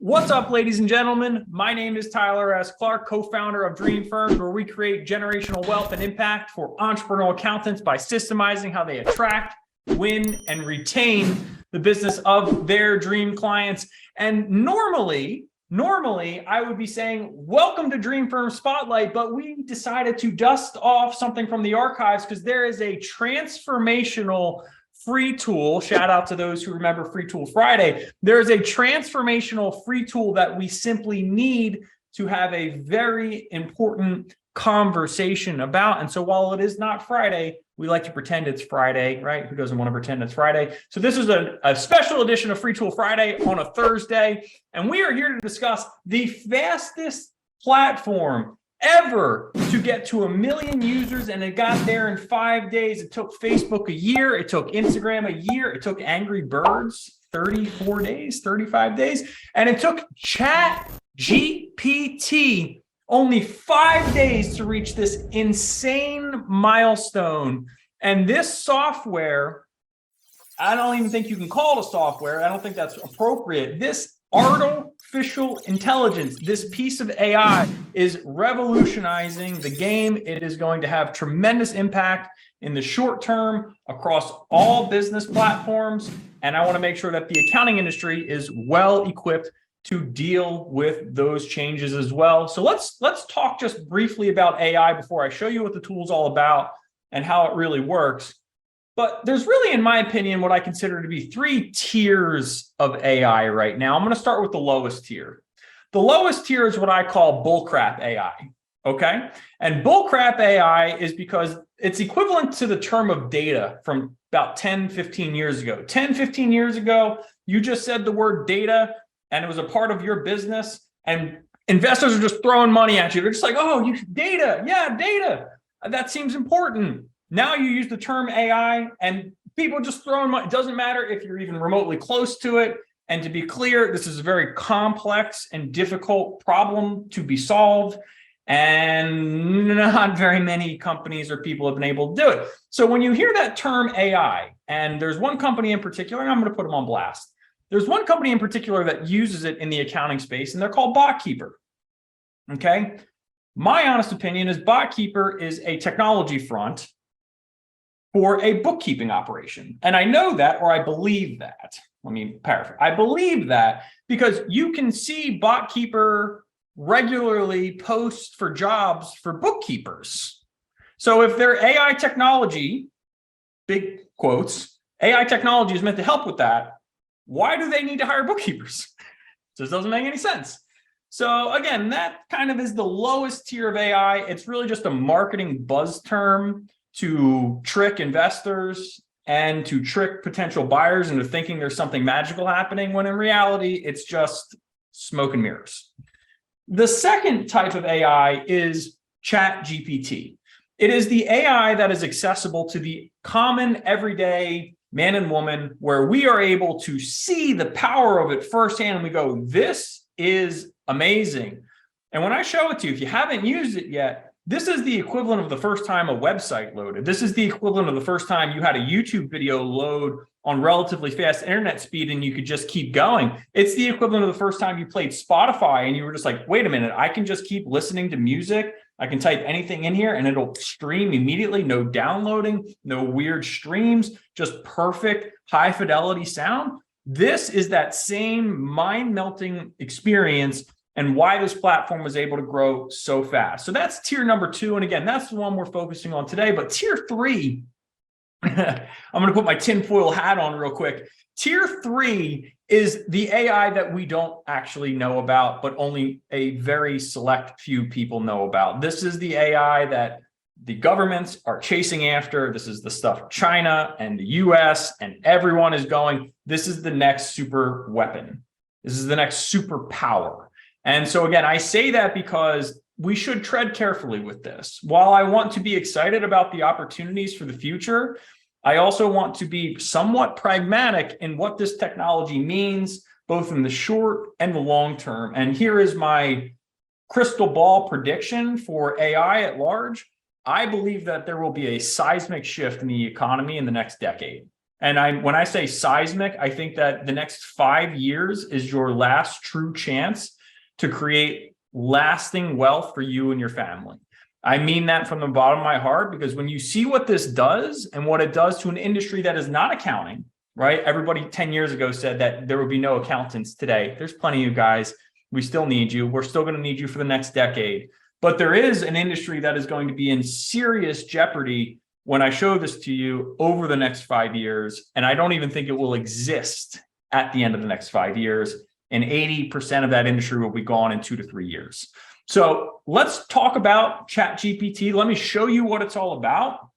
What's up, ladies and gentlemen? My name is Tyler S. Clark, co-founder of Dream Firms, where we create generational wealth and impact for entrepreneurial accountants by systemizing how they attract, win, and retain the business of their dream clients. And normally I would be saying, welcome to Dream Firm Spotlight, but we decided to dust off something from the archives because there is a transformational free tool. Shout out to those who remember Free Tool Friday. There's a transformational free tool that we simply need to have a very important conversation about. And so while it is not Friday, we like to pretend it's Friday, right? Who doesn't want to pretend it's Friday? So this is a special edition of Free Tool Friday on a Thursday. And we are here to discuss the fastest platform ever to get to 1 million users, and it got there in 5 days. It took Facebook a year, it took Instagram a year, it took Angry Birds 34 days, 35 days, and it took ChatGPT only 5 days to reach this insane milestone. And this software, I don't even think you can call it a software. I don't think that's appropriate. This artificial intelligence, this piece of AI is revolutionizing the game. It is going to have tremendous impact in the short term across all business platforms. And I want to make sure that the accounting industry is well equipped to deal with those changes as well. So let's talk just briefly about AI before I show you what the tool is all about and how it really works. But there's really, in my opinion, what I consider to be 3 tiers of AI right now. I'm going to start with the lowest tier. The lowest tier is what I call bullcrap AI, okay? And bullcrap AI is because it's equivalent to the term of data from about 10, 15 years ago. 10, 15 years ago, you just said the word data and it was a part of your business, and investors are just throwing money at you. They're just like, oh, data, yeah, data. That seems important. Now you use the term AI and people just throwing money. It doesn't matter if you're even remotely close to it. And to be clear, this is a very complex and difficult problem to be solved. And not very many companies or people have been able to do it. So when you hear that term AI, and there's one company in particular, and I'm going to put them on blast. There's one company in particular that uses it in the accounting space, and they're called BotKeeper. Okay. My honest opinion is BotKeeper is a technology front for a bookkeeping operation. And I know that, or I believe that. Let me paraphrase. I believe that because you can see BotKeeper regularly post for jobs for bookkeepers. So if their AI technology, big quotes, AI technology is meant to help with that, why do they need to hire bookkeepers? This doesn't make any sense. So again, that kind of is the lowest tier of AI. It's really just a marketing buzz term to trick investors and to trick potential buyers into thinking there's something magical happening, when in reality, it's just smoke and mirrors. The second type of AI is ChatGPT. It is the AI that is accessible to the common everyday man and woman, where we are able to see the power of it firsthand and we go, this is amazing. And when I show it to you, if you haven't used it yet, this is the equivalent of the first time a website loaded. This is the equivalent of the first time you had a YouTube video load on relatively fast internet speed and you could just keep going. It's the equivalent of the first time you played Spotify and you were just like, wait a minute, I can just keep listening to music. I can type anything in here and it'll stream immediately. No downloading, no weird streams, just perfect high fidelity sound. This is that same mind-melting experience and why this platform was able to grow so fast. So that's tier number 2. And again, that's the one we're focusing on today. But tier 3, I'm going to put my tinfoil hat on real quick. Tier 3 is the AI that we don't actually know about, but only a very select few people know about. This is the AI that the governments are chasing after. This is the stuff China and the US and everyone is going, this is the next super weapon. This is the next superpower. And so again, I say that because we should tread carefully with this. While I want to be excited about the opportunities for the future, I also want to be somewhat pragmatic in what this technology means, both in the short and the long term. And here is my crystal ball prediction for AI at large. I believe that there will be a seismic shift in the economy in the next decade. And when I say seismic, I think that the next 5 years is your last true chance to create lasting wealth for you and your family. I mean that from the bottom of my heart, because when you see what this does and what it does to an industry that is not accounting, right? Everybody 10 years ago said that there would be no accountants today. There's plenty of you guys. We still need you. We're still going to need you for the next decade. But there is an industry that is going to be in serious jeopardy when I show this to you over the next 5 years. And I don't even think it will exist at the end of the next 5 years. And 80% of that industry will be gone in 2 to 3 years. So let's talk about ChatGPT. Let me show you what it's all about.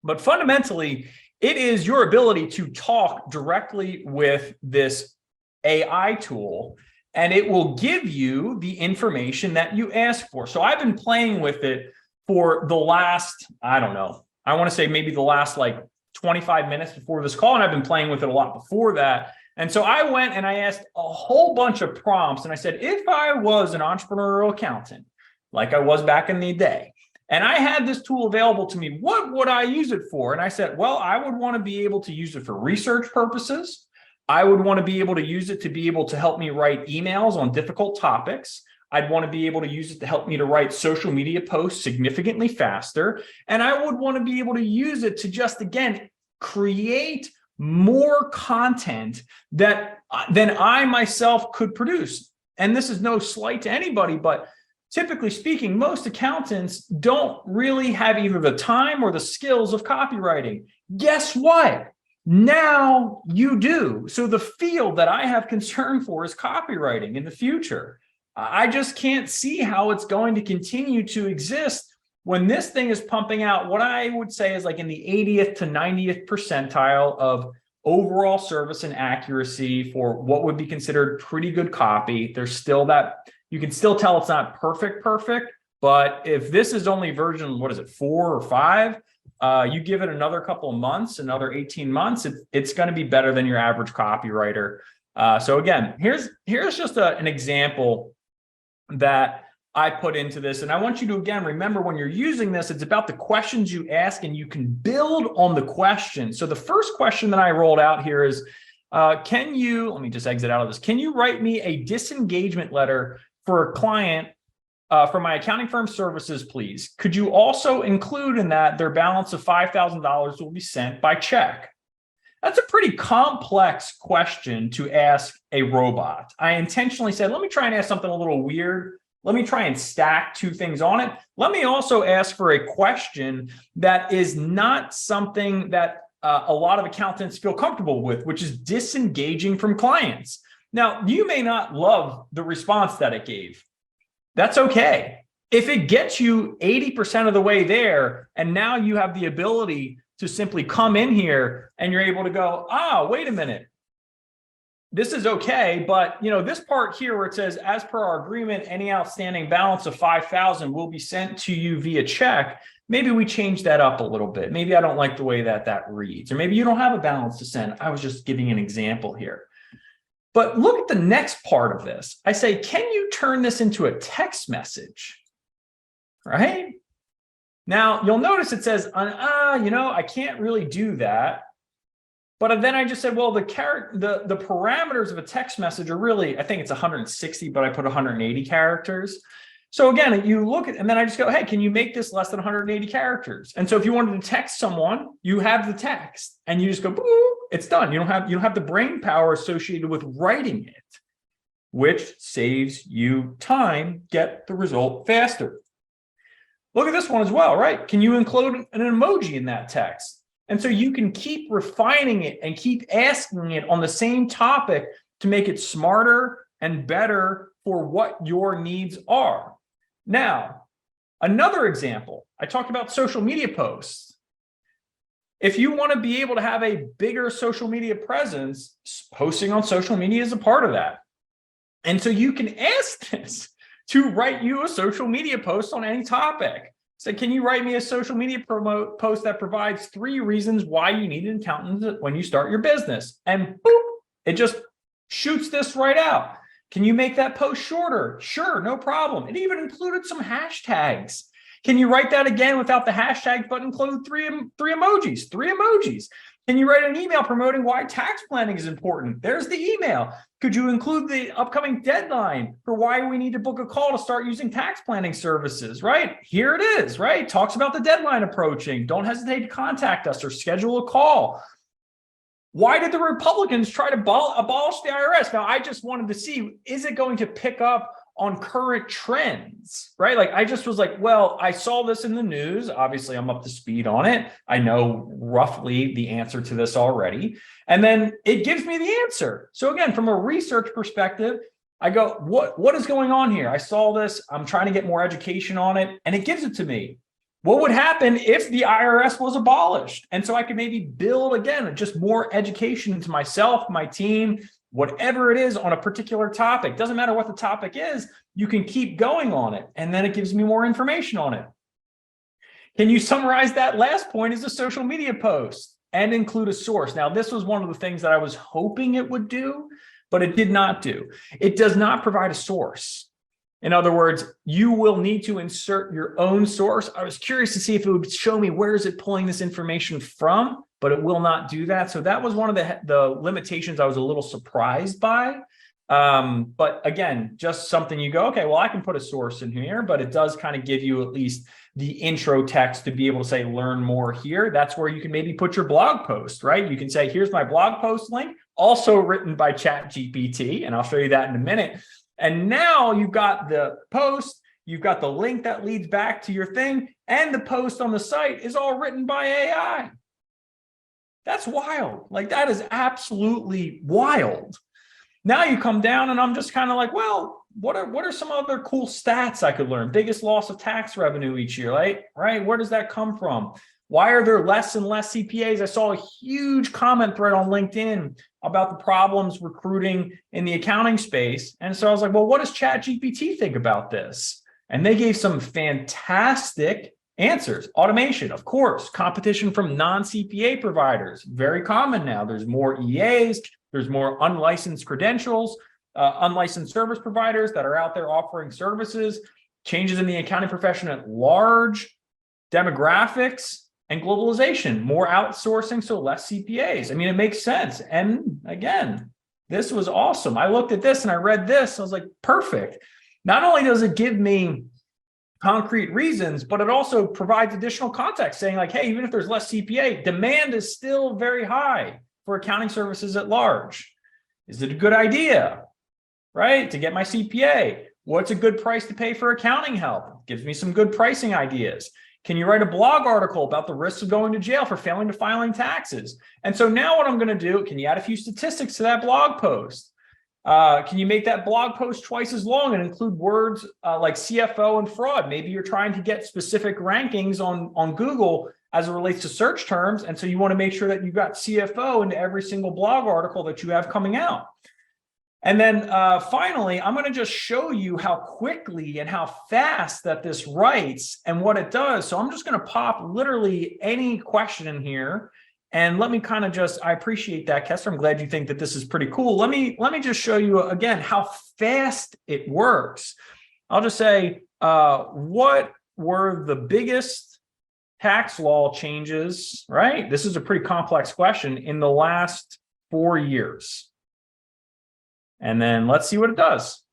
But fundamentally, it is your ability to talk directly with this AI tool, and it will give you the information that you ask for. So I've been playing with it for the last, I don't know, I want to say maybe the last like 25 minutes before this call, and I've been playing with it a lot before that. And so I went and I asked a whole bunch of prompts, and I said, if I was an entrepreneurial accountant, like I was back in the day, and I had this tool available to me, what would I use it for? And I said, well, I would want to be able to use it for research purposes. I would want to be able to use it to be able to help me write emails on difficult topics. I'd want to be able to use it to help me to write social media posts significantly faster. And I would want to be able to use it to just, again, create more content than I myself could produce. And this is no slight to anybody, but typically speaking, most accountants don't really have either the time or the skills of copywriting. Guess what? Now you do. So the field that I have concern for is copywriting in the future. I just can't see how it's going to continue to exist when this thing is pumping out what I would say is like in the 80th to 90th percentile of overall service and accuracy for what would be considered pretty good copy. There's still that, you can still tell it's not perfect, but if this is only version, what is it, 4 or 5, you give it another couple of months, another 18 months, it's going to be better than your average copywriter. So again, here's just an example that I put into this. And I want you to, again, remember when you're using this, it's about the questions you ask, and you can build on the question. So the first question that I rolled out here is, let me just exit out of this. Can you write me a disengagement letter for a client for my accounting firm services, please? Could you also include in that their balance of $5,000 will be sent by check? That's a pretty complex question to ask a robot. I intentionally said, let me try and ask something a little weird. Let me try and stack 2 things on it. Let me also ask for a question that is not something that a lot of accountants feel comfortable with, which is disengaging from clients. Now, you may not love the response that it gave. That's okay. If it gets you 80% of the way there, and now you have the ability to simply come in here and you're able to go, wait a minute, this is okay, but this part here where it says, as per our agreement, any outstanding balance of $5,000 will be sent to you via check. Maybe we change that up a little bit. Maybe I don't like the way that reads, or maybe you don't have a balance to send. I was just giving an example here. But look at the next part of this. I say, can you turn this into a text message? Right? Now, you'll notice it says, I can't really do that. But then I just said, well, the parameters of a text message are really, I think it's 160, but I put 180 characters. So again, you look at, and then I just go, hey, can you make this less than 180 characters? And so if you wanted to text someone, you have the text, and you just go, boo, it's done. You don't have the brain power associated with writing it, which saves you time, get the result faster. Look at this one as well, right? Can you include an emoji in that text? And so you can keep refining it and keep asking it on the same topic to make it smarter and better for what your needs are. Now, another example, I talked about social media posts. If you want to be able to have a bigger social media presence, posting on social media is a part of that. And so you can ask this to write you a social media post on any topic. So can you write me a social media post that provides 3 reasons why you need an accountant when you start your business? And boop, it just shoots this right out. Can you make that post shorter? Sure, no problem. It even included some hashtags. Can you write that again without the hashtags, but include three emojis? 3 emojis. Can you write an email promoting why tax planning is important? There's the email. Could you include the upcoming deadline for why we need to book a call to start using tax planning services, right? Here it is, right? Talks about the deadline approaching. Don't hesitate to contact us or schedule a call. Why did the Republicans try to abolish the IRS? Now, I just wanted to see, is it going to pick up on current trends, right? Like, I just was like, well, I saw this in the news. Obviously, I'm up to speed on it. I know roughly the answer to this already. And then it gives me the answer. So again, from a research perspective, I go, what is going on here? I saw this. I'm trying to get more education on it, and it gives it to me. What would happen if the IRS was abolished? And so I could maybe build, again, just more education into myself, my team, whatever it is on a particular topic. Doesn't matter what the topic is, you can keep going on it. And then it gives me more information on it. Can you summarize that last point as a social media post and include a source? Now, this was one of the things that I was hoping it would do, but it did not do. It does not provide a source. In other words, you will need to insert your own source. I was curious to see if it would show me where is it pulling this information from, but it will not do that. So that was one of the limitations I was a little surprised by. But again, just something you go, okay, well, I can put a source in here, but it does kind of give you at least the intro text to be able to say, learn more here. That's where you can maybe put your blog post, right? You can say, here's my blog post link, also written by ChatGPT, and I'll show you that in a minute. And now you've got the post, you've got the link that leads back to your thing, and the post on the site is all written by AI. That's wild. Like, that is absolutely wild. Now you come down and I'm just kind of like, well, what are some other cool stats I could learn? Biggest loss of tax revenue each year, right? Where does that come from? Why are there less and less CPAs? I saw a huge comment thread on LinkedIn about the problems recruiting in the accounting space. And so I was like, well, what does ChatGPT think about this? And they gave some fantastic answers. Automation, of course. Competition from non-CPA providers, very common now. There's more EAs, there's more unlicensed credentials, unlicensed service providers that are out there offering services, changes in the accounting profession at large, demographics, and globalization, more outsourcing, so less CPAs. I mean, it makes sense. And again, this was awesome. I looked at this and I read this. I was like, perfect. Not only does it give me concrete reasons, but it also provides additional context saying like, hey, even if there's less CPA, demand is still very high for accounting services at large. Is it a good idea, right, to get my CPA? What's a good price to pay for accounting help? Gives me some good pricing ideas. Can you write a blog article about the risks of going to jail for failing to filing taxes? And so now what I'm going to do, can you add a few statistics to that blog post? Can you make that blog post twice as long and include words like CFO and fraud? Maybe you're trying to get specific rankings on Google as it relates to search terms. And so you want to make sure that you've got CFO into every single blog article that you have coming out. And then finally, I'm going to just show you how quickly and how fast that this writes and what it does. So I'm just going to pop literally any question in here. And let me kind of just, I appreciate that, Kester. I'm glad you think that this is pretty cool. Let me just show you again how fast it works. I'll just say, what were the biggest tax law changes, right? This is a pretty complex question in the last 4 years. And then let's see what it does.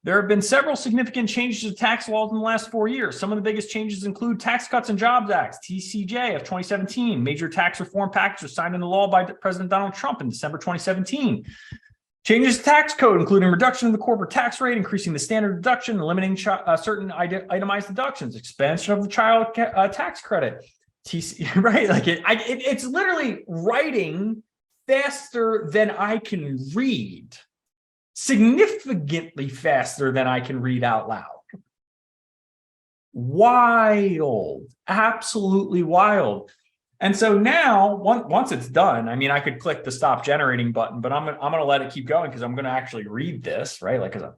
There have been several significant changes to tax laws in the last 4 years. Some of the biggest changes include Tax Cuts and Jobs Act, TCJ of 2017. Major tax reform package was signed into law by President Donald Trump in December 2017. Changes to tax code, including reduction of the corporate tax rate, increasing the standard deduction, eliminating certain itemized deductions, expansion of the child tax credit. Right? Like it's literally writing faster than I can read. Significantly faster than I can read out loud. Wild, absolutely wild. And so now, once it's done, I mean, I could click the stop generating button, but I'm gonna let it keep going because I'm gonna actually read this, right? Like, because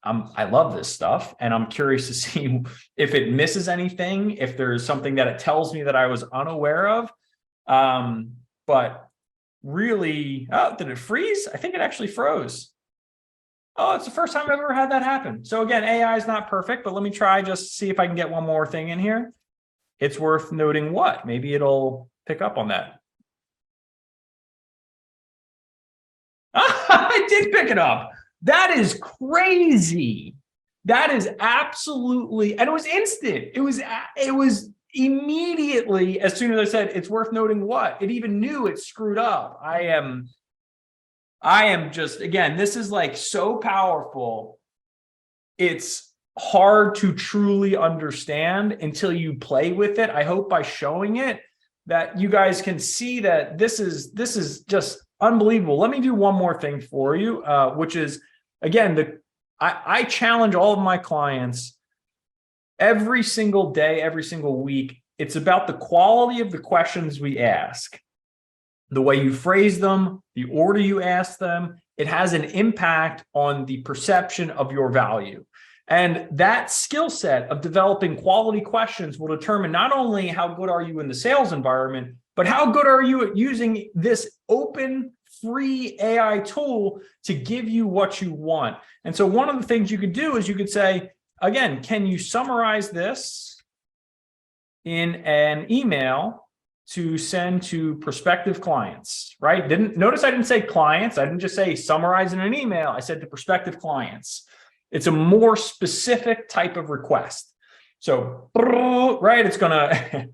I love this stuff, and I'm curious to see if it misses anything, if there's something that it tells me that I was unaware of. But really, oh, did it freeze? I think it actually froze. Oh, it's the first time I've ever had that happen. So again, AI is not perfect, but let me try just see if I can get one more thing in here. It's worth noting what? Maybe it'll pick up on that. I did pick it up. That is crazy. That is absolutely, and it was instant. It was immediately, as soon as I said, it's worth noting what, it even knew it screwed up. I am just, again, this is like so powerful. It's hard to truly understand until you play with it. I hope by showing it that you guys can see that this is just unbelievable. Let me do one more thing for you, which is, again, I challenge all of my clients every single day, every single week. It's about the quality of the questions we ask, the way you phrase them, the order you ask them. It has an impact on the perception of your value. And that skill set of developing quality questions will determine not only how good are you in the sales environment, but how good are you at using this open, free AI tool to give you what you want. And so one of the things you could do is you could say, again, can you summarize this in an email to send to prospective clients, right? Notice I didn't say clients. I didn't just say summarize in an email. I said to prospective clients. It's a more specific type of request. So, right, it's gonna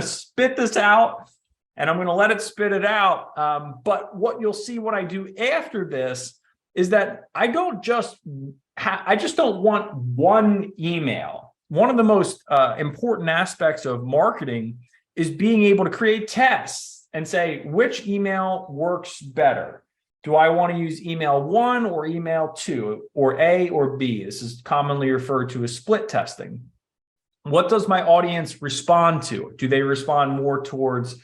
spit this out, and I'm gonna let it spit it out. But what you'll see what I do after this is that I just don't want one email. One of the most important aspects of marketing is being able to create tests and say, which email works better? Do I want to use email 1 or email 2 or A or B? This is commonly referred to as split testing. What does my audience respond to? Do they respond more towards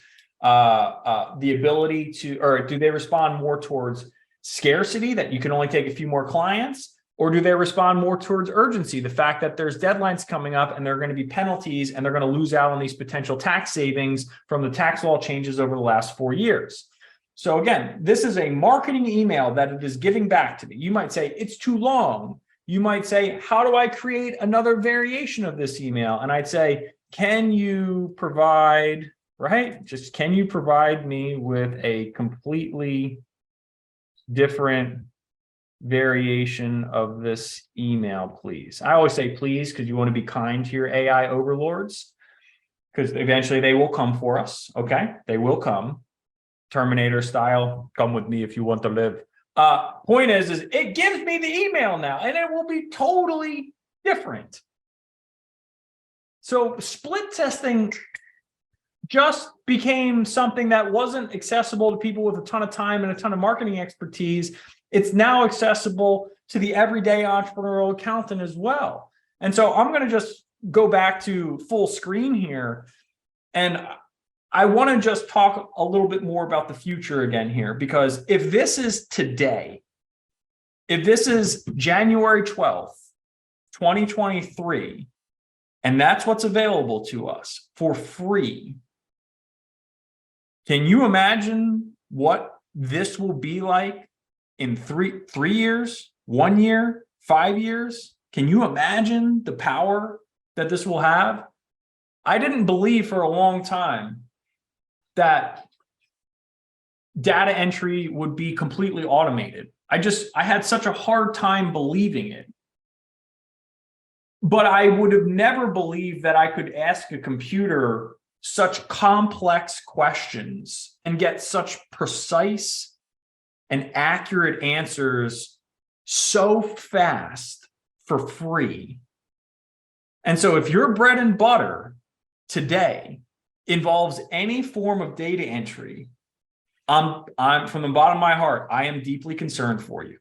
the ability to, or do they respond more towards scarcity, that you can only take a few more clients? Or do they respond more towards urgency, the fact that there's deadlines coming up and there are going to be penalties and they're going to lose out on these potential tax savings from the tax law changes over the last 4 years? So again, this is a marketing email that it is giving back to me. You might say, it's too long. You might say, how do I create another variation of this email? And I'd say, can you provide, right? Just, can you provide me with a completely different variation of this email, please? I always say please, because you want to be kind to your AI overlords, because eventually they will come for us. Okay, they will come. Terminator style, come with me if you want to live. Point is it gives me the email now, and it will be totally different. So split testing just became something that wasn't accessible to people with a ton of time and a ton of marketing expertise. It's now accessible to the everyday entrepreneurial accountant as well. And so I'm going to just go back to full screen here, and I want to just talk a little bit more about the future again here, because if this is today, if this is January 12th, 2023, and that's what's available to us for free, can you imagine what this will be like in three years, 1 year, 5 years? Can you imagine the power that this will have? I didn't believe for a long time that data entry would be completely automated. I had such a hard time believing it. But I would have never believed that I could ask a computer such complex questions and get such precise and accurate answers so fast for free. And so if your bread and butter today involves any form of data entry, I'm from the bottom of my heart, I am deeply concerned for you.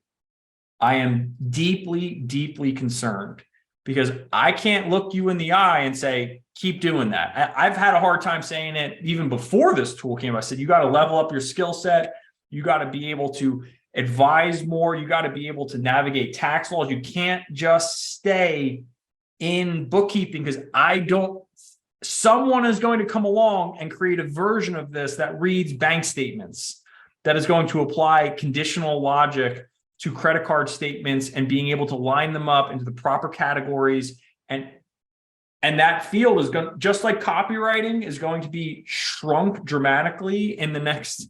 I am deeply, deeply concerned, because I can't look you in the eye and say, keep doing that. I've had a hard time saying it even before this tool came. I said, you got to level up your skill set. You got to be able to advise more. You got to be able to navigate tax laws. You can't just stay in bookkeeping, because someone is going to come along and create a version of this that reads bank statements, that is going to apply conditional logic to credit card statements and being able to line them up into the proper categories. And And that field is going, just like copywriting is going to be shrunk dramatically in the next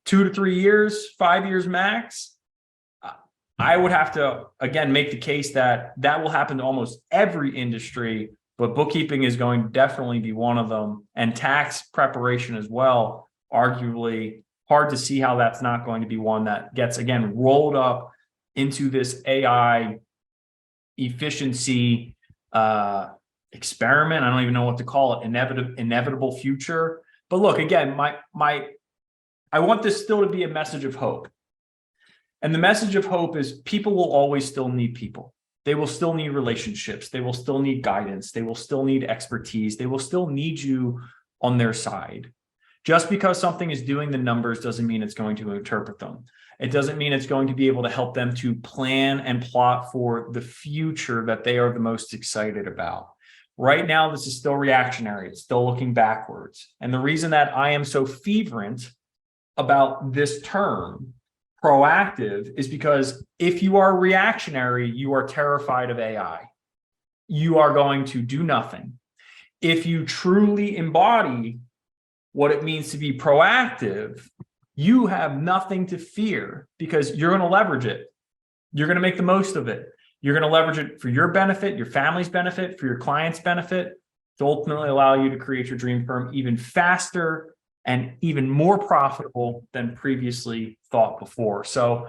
2 to 3 years, 5 years max. I would have to, again, make the case that that will happen to almost every industry, but bookkeeping is going to definitely be one of them, and tax preparation as well. Arguably, hard to see how that's not going to be one that gets, again, rolled up into this AI efficiency experiment. I don't even know what to call it, inevitable future. But look, again, I want this still to be a message of hope. And the message of hope is people will always still need people. They will still need relationships. They will still need guidance. They will still need expertise. They will still need you on their side. Just because something is doing the numbers doesn't mean it's going to interpret them. It doesn't mean it's going to be able to help them to plan and plot for the future that they are the most excited about. Right now, this is still reactionary. It's still looking backwards. And the reason that I am so fervent about this term, proactive, is because if you are reactionary, you are terrified of AI. You are going to do nothing. If you truly embody what it means to be proactive, you have nothing to fear because you're going to leverage it. You're going to make the most of it. You're going to leverage it for your benefit, your family's benefit, for your client's benefit, to ultimately allow you to create your dream firm even faster and even more profitable than previously thought before. So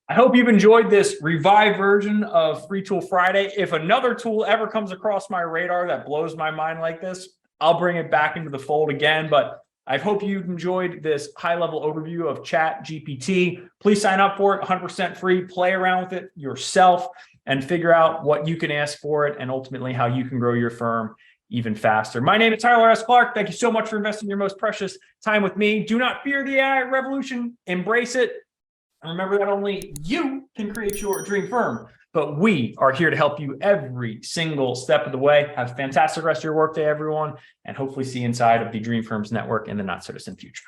I hope you've enjoyed this revived version of Free Tool Friday. If another tool ever comes across my radar that blows my mind like this, I'll bring it back into the fold again. But I hope you enjoyed this high-level overview of ChatGPT. Please sign up for it, 100% free. Play around with it yourself and figure out what you can ask for it and ultimately how you can grow your firm even faster. My name is Tyler S. Clark. Thank you so much for investing your most precious time with me. Do not fear the AI revolution. Embrace it. And remember that only you can create your dream firm, but we are here to help you every single step of the way. Have a fantastic rest of your workday, everyone, and hopefully see you inside of the Dream Firms Network in the not so distant future.